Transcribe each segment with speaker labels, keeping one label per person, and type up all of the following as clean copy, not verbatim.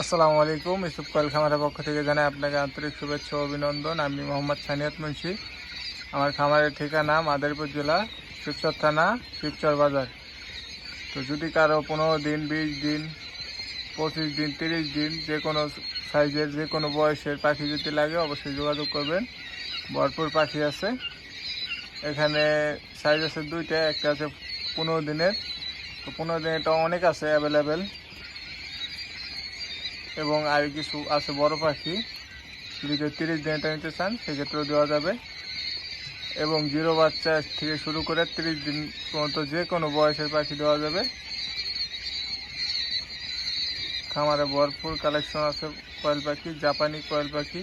Speaker 1: আসসালামু আলাইকুম। ইউসুফ কোয়েল খামারের পক্ষ থেকে জানাই আপনাকে আন্তরিক শুভেচ্ছা ও অভিনন্দন। আমি মোহাম্মদ সানিয়াত মুন্সি। আমার খামারের ঠিকানা মাদারীপুর জেলা, শিবচর থানা, শিবচর বাজার। তো যদি কারো 15 দিন, 20 দিন, 25 দিন, 30 দিন যে কোনো সাইজের যে কোনো বয়সের পাখি যদি লাগে অবশ্যই যোগাযোগ করবেন। ভরপুর পাখি আছে এখানে। সাইজ আছে দুইটা, একটা আছে 15 দিনের। তো 15 দিনেরটা অনেক আছে অ্যাভেলেবেল, এবং আর কিছু আছে বড় পাখি। যদি কেউ 30 দিনেরটা নিতে চান সেক্ষেত্রেও দেওয়া যাবে, এবং জিরো বাচ্চা থেকে শুরু করে 30 দিন পর্যন্ত যে কোনো বয়সের পাখি দেওয়া যাবে। খামারে ভরপুর কালেকশন আছে কোয়েল পাখি, জাপানি কোয়েল পাখি,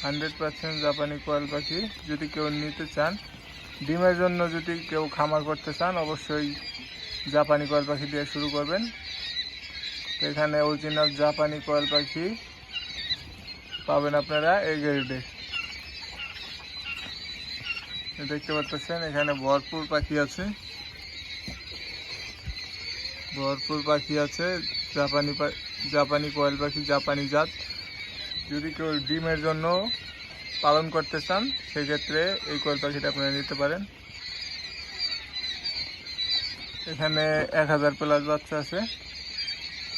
Speaker 1: 100% জাপানি কোয়েল পাখি। যদি কেউ নিতে চান, ডিমের জন্য যদি কেউ খামার করতে চান অবশ্যই জাপানি কোয়েল পাখি দিয়ে শুরু করবেন। তো এখানে অরিজিনাল জাপানি কোয়েল পাখি পাবেন আপনারা এই গ্রেডে। দেখতে পাচ্ছেন এখানে ভরপুর পাখি আছে, ভরপুর পাখি আছে। জাপানি কোয়েল পাখি, জাপানি জাত। যদি কেউ ডিমের জন্য পালন করতে চান সেক্ষেত্রে এই কোয়েল পাখিটা আপনারা নিতে পারেন। এখানে 1000+ বাচ্চা আছে,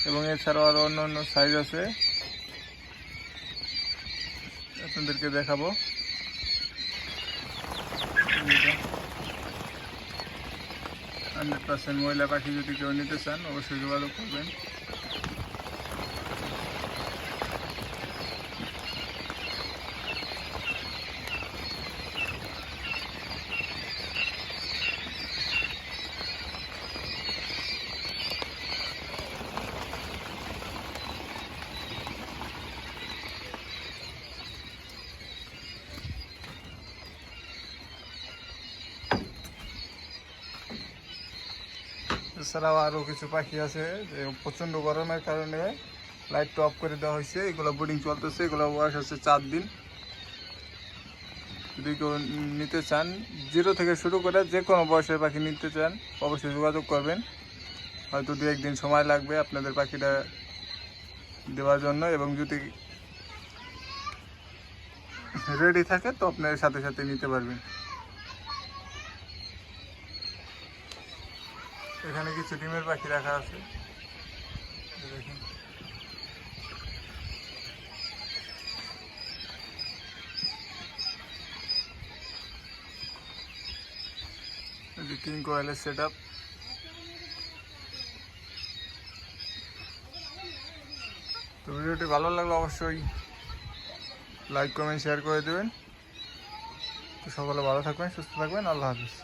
Speaker 1: এবং এছাড়াও আরও অন্য অন্য সাইজ আছে, আপনাদেরকে দেখাবো। 100% মহিলা পাখি যদি কেউ নিতে চান অবশ্যই যোগাযোগ করবেন। এছাড়াও আরও কিছু পাখি আছে যে প্রচণ্ড গরমের কারণে লাইটটা অফ করে দেওয়া হয়েছে। এগুলো বোর্ডিং চলতেছে, এগুলো বয়স হচ্ছে 4 দিন। যদি কেউ নিতে চান, 0 থেকে শুরু করে যে কোনো বয়সের পাখি নিতে চান অবশ্যই যোগাযোগ করবেন। হয়তো 2-1 দিন সময় লাগবে আপনাদের পাখিটা দেওয়ার জন্য, এবং যদি রেডি থাকে তো আপনার সাথে সাথে নিতে পারবেন। এখানে কিছু ডিমের পাখি রাখা আছে, দেখুন। কিং কোয়েলের সেট আপ। তো ভিডিওটি ভালো লাগলে অবশ্যই লাইক, কমেন্ট, শেয়ার করে দেবেন। তো সকলে ভালো থাকবেন, সুস্থ থাকবেন। আল্লাহ হাফিজ।